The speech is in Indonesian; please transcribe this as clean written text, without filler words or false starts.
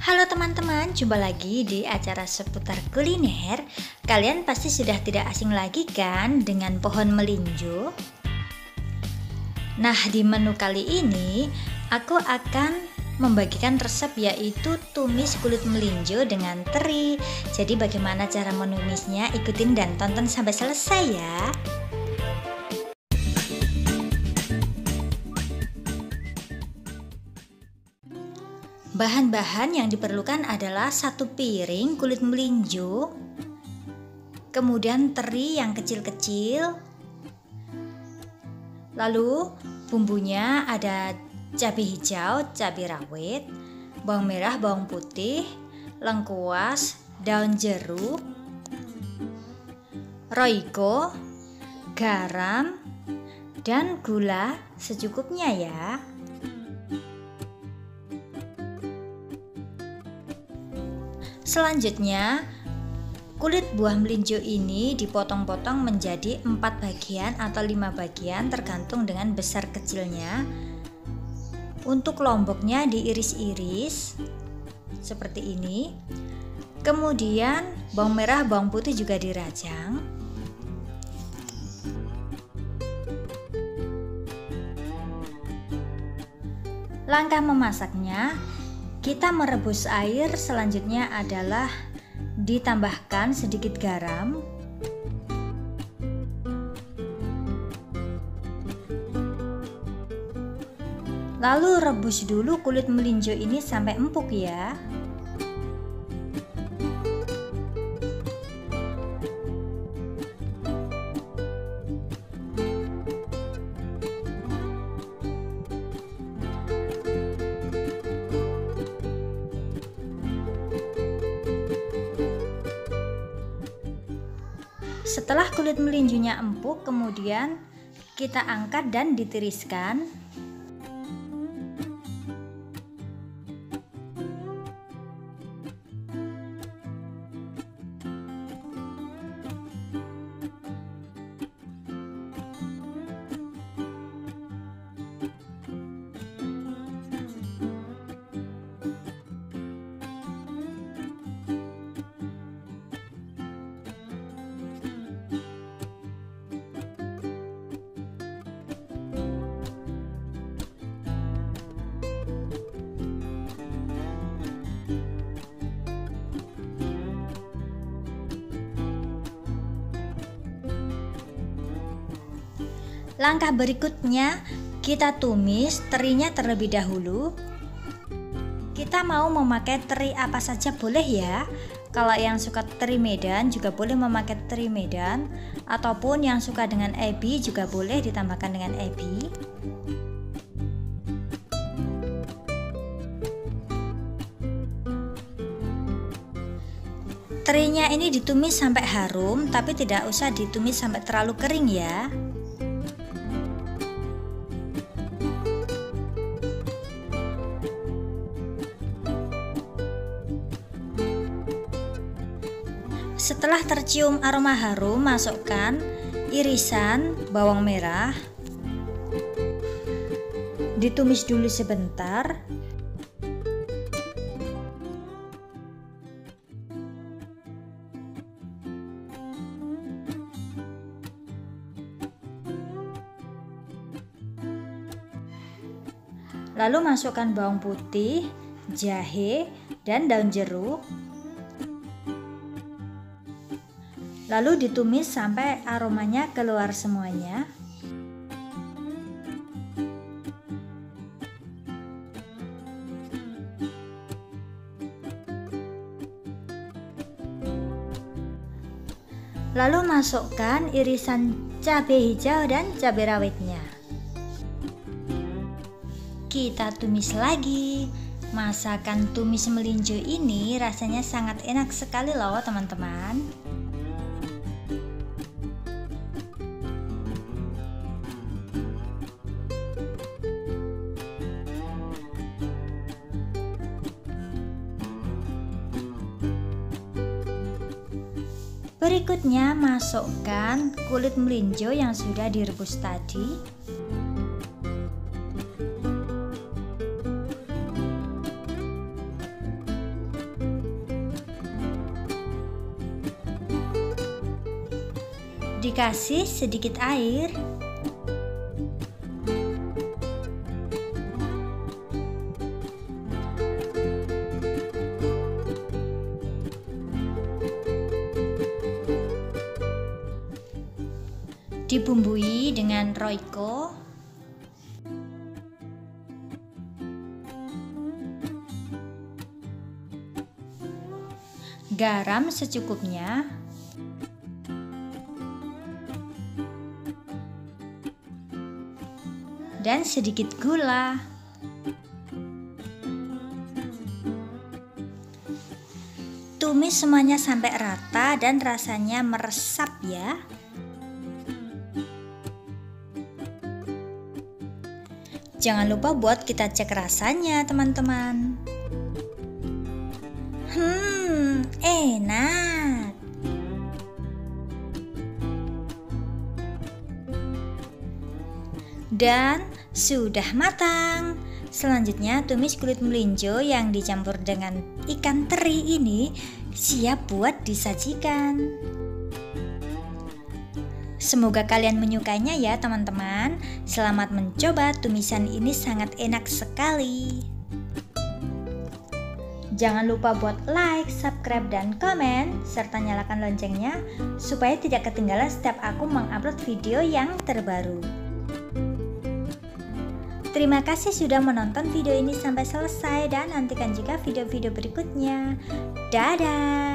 Halo teman-teman, jumpa lagi di acara seputar kuliner. Kalian pasti sudah tidak asing lagi kan dengan pohon melinjo? Nah, di menu kali ini aku akan membagikan resep yaitu tumis kulit melinjo dengan teri. Jadi bagaimana cara menumisnya? Ikutin dan tonton sampai selesai ya. Bahan-bahan yang diperlukan adalah 1 piring kulit melinjo, kemudian teri yang kecil-kecil, lalu bumbunya ada cabai hijau, cabai rawit, bawang merah, bawang putih, lengkuas, daun jeruk, roiko, garam, dan gula secukupnya ya. Selanjutnya, kulit buah melinjo ini dipotong-potong menjadi 4 bagian atau 5 bagian tergantung dengan besar kecilnya. Untuk lomboknya diiris-iris seperti ini. Kemudian bawang merah, bawang putih juga dirajang. Langkah memasaknya, kita merebus air, selanjutnya adalah ditambahkan sedikit garam, lalu rebus dulu kulit melinjo ini sampai empuk ya. Setelah kulit melinjonya empuk, kemudian kita angkat dan ditiriskan. Langkah berikutnya, kita tumis terinya terlebih dahulu. Kita mau memakai teri apa saja boleh ya. Kalau yang suka teri Medan juga boleh memakai teri Medan, ataupun yang suka dengan ebi juga boleh ditambahkan dengan ebi. Terinya ini ditumis sampai harum, tapi tidak usah ditumis sampai terlalu kering ya. Setelah tercium aroma harum, masukkan irisan bawang merah. Ditumis dulu sebentar. Lalu masukkan bawang putih, jahe, dan daun jeruk. Lalu ditumis sampai aromanya keluar semuanya. Lalu masukkan irisan cabai hijau dan cabai rawitnya. Kita tumis lagi. Masakan tumis melinjo ini rasanya sangat enak sekali loh teman-teman. Berikutnya masukkan kulit melinjo yang sudah direbus tadi. Dikasih sedikit air. Dibumbui dengan Royco, garam secukupnya, dan sedikit gula. Tumis semuanya sampai rata dan rasanya meresap ya. Jangan lupa buat kita cek rasanya, teman-teman. Enak. Dan sudah matang. Selanjutnya tumis kulit melinjo yang dicampur dengan ikan teri ini siap buat disajikan. Semoga kalian menyukainya ya teman-teman. Selamat mencoba, tumisan ini sangat enak sekali. Jangan lupa buat like, subscribe, dan komen, serta nyalakan loncengnya supaya tidak ketinggalan setiap aku mengupload video yang terbaru. Terima kasih sudah menonton video ini sampai selesai dan nantikan juga video-video berikutnya. Dadah!